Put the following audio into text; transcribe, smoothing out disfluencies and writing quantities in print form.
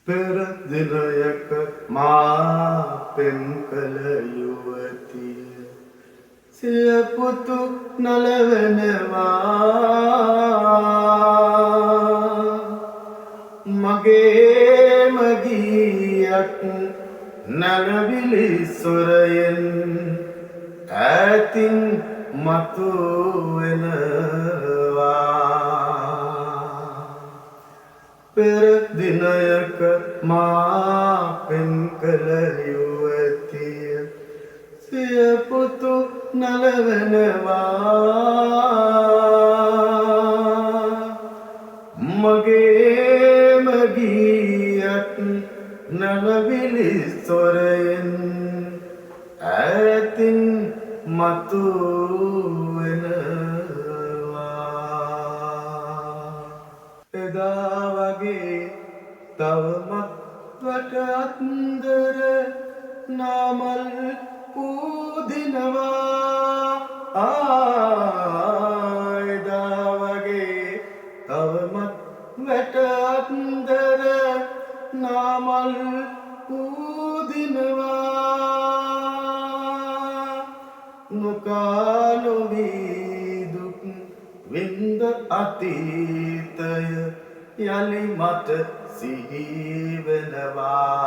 පෙර දිනයක මා පෙම් කළ යුවතිය සිය පුතු නලවනවා මගේම ගීයක් නලවිලි සොරයෙන් ඈතින් මතුවෙනවා පෙර දිනයක මා පෙම් කළ යුවතිය සිය පුතු නලවනවා මගේම ගීයක් නලවිලි සොරයෙන් ඈතින් මතුවෙනවා එදා වගේ තවමත් වට අත්දර නාමල් පූදිනවා එදා වගේ තවමත් වැට අත්දර නාමල් පූදිනවා නොකා නොවී දුක් වින්ද අතීතය යලි මට සිහි වෙනවා